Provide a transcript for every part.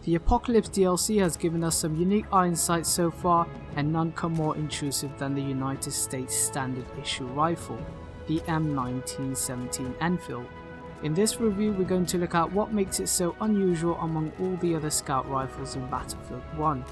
The Apocalypse DLC has given us some unique iron sights so far, and none come more intrusive than the United States standard issue rifle, the M1917 Enfield. In this review we're going to look at what makes it so unusual among all the other scout rifles in Battlefield 1.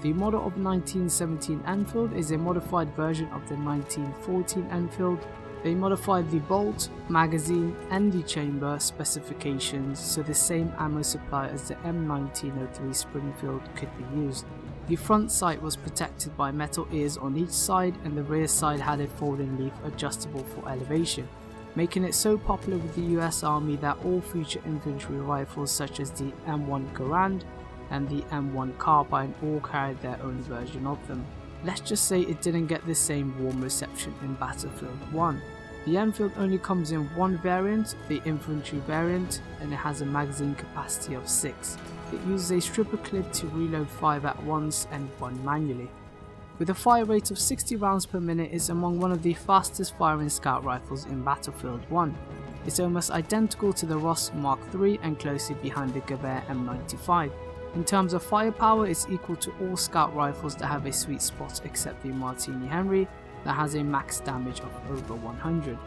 The model of 1917 Enfield is a modified version of the 1914 Enfield. They modified the bolt, magazine and the chamber specifications so the same ammo supply as the M1903 Springfield could be used. The front sight was protected by metal ears on each side, and the rear side had a folding leaf adjustable for elevation, making it so popular with the US Army that all future infantry rifles such as the M1 Garand and the M1 Carbine all carried their own version of them. Let's just say it didn't get the same warm reception in Battlefield 1. The Enfield only comes in one variant, the infantry variant, and it has a magazine capacity of 6. It uses a stripper clip to reload 5 at once and 1 manually. With a fire rate of 60 rounds per minute, it's among one of the fastest firing scout rifles in Battlefield 1. It's almost identical to the Ross Mark III and closely behind the Gewehr M95. In terms of firepower, it's equal to all scout rifles that have a sweet spot except the Martini Henry that has a max damage of over 100.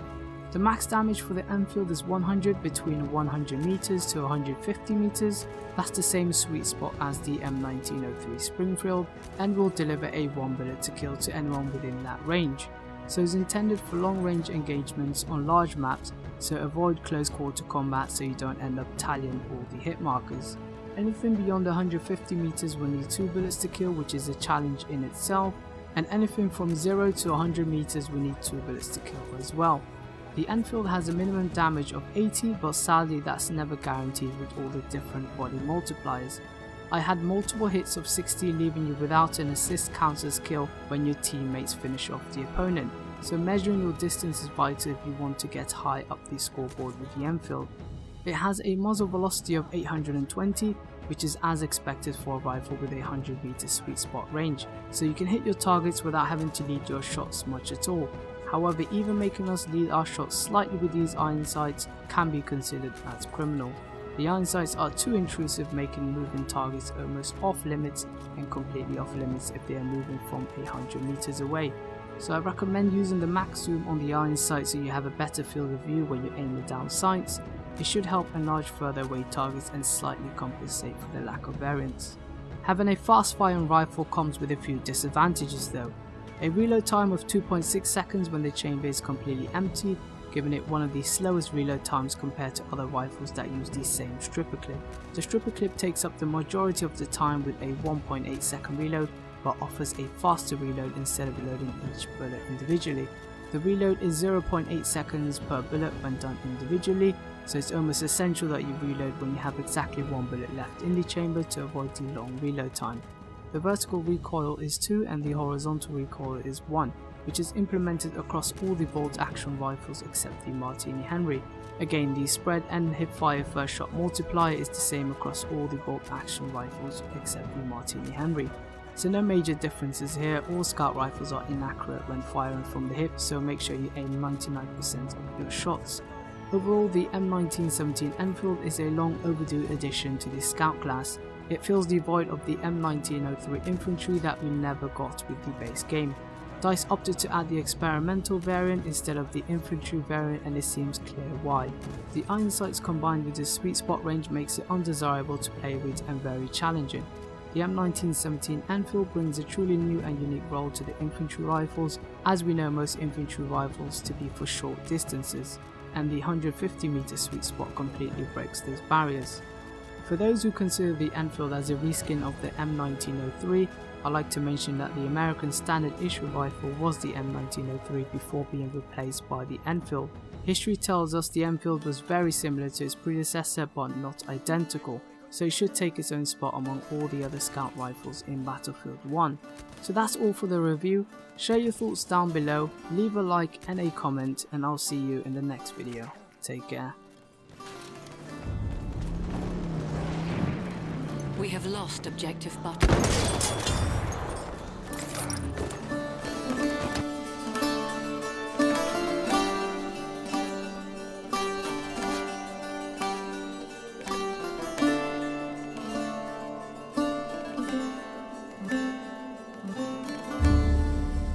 The max damage for the Enfield is 100 between 100 meters to 150 meters. That's the same sweet spot as the M1903 Springfield and will deliver a 1 bullet to kill to anyone within that range. So it's intended for long range engagements on large maps, so avoid close quarter combat so you don't end up tallying all the hit markers. Anything beyond 150 meters will need 2 bullets to kill, which is a challenge in itself, and anything from 0 to 100 meters will need 2 bullets to kill as well. The Enfield has a minimum damage of 80, but sadly that's never guaranteed with all the different body multipliers. I had multiple hits of 60 leaving you without an assist counts as kill when your teammates finish off the opponent, so measuring your distance is vital if you want to get high up the scoreboard with the Enfield. It has a muzzle velocity of 820, which is as expected for a rifle with a 100 meter sweet spot range, so you can hit your targets without having to lead your shots much at all. However, even making us lead our shots slightly with these iron sights can be considered as criminal. The iron sights are too intrusive, making moving targets almost off limits and completely off limits if they are moving from 100 meters away. So I recommend using the max zoom on the iron sight so you have a better field of view when you aim the down sights. It should help enlarge further away targets and slightly compensate for the lack of variance. Having a fast firing rifle comes with a few disadvantages though. A reload time of 2.6 seconds when the chamber is completely empty, giving it one of the slowest reload times compared to other rifles that use the same stripper clip. The stripper clip takes up the majority of the time with a 1.8 second reload, but offers a faster reload instead of reloading each bullet individually. The reload is 0.8 seconds per bullet when done individually, so it's almost essential that you reload when you have exactly 1 bullet left in the chamber to avoid the long reload time. The vertical recoil is 2 and the horizontal recoil is 1, which is implemented across all the bolt action rifles except the Martini Henry. Again, the spread and hipfire first shot multiplier is the same across all the bolt action rifles except the Martini Henry. So no major differences here. All scout rifles are inaccurate when firing from the hip, so make sure you aim 99% of your shots. Overall, the M1917 Enfield is a long overdue addition to the scout class. It fills the void of the M1903 infantry that we never got with the base game. DICE opted to add the experimental variant instead of the infantry variant, and it seems clear why. The iron sights combined with the sweet spot range makes it undesirable to play with and very challenging. The M1917 Enfield brings a truly new and unique role to the infantry rifles, as we know most infantry rifles to be for short distances, and the 150 meter sweet spot completely breaks those barriers. For those who consider the Enfield as a reskin of the M1903, I'd like to mention that the American standard issue rifle was the M1903 before being replaced by the Enfield. History tells us the Enfield was very similar to its predecessor but not identical, so it should take its own spot among all the other scout rifles in Battlefield 1. So that's all for the review. Share your thoughts down below, leave a like and a comment, and I'll see you in the next video. Take care. We have lost objective button.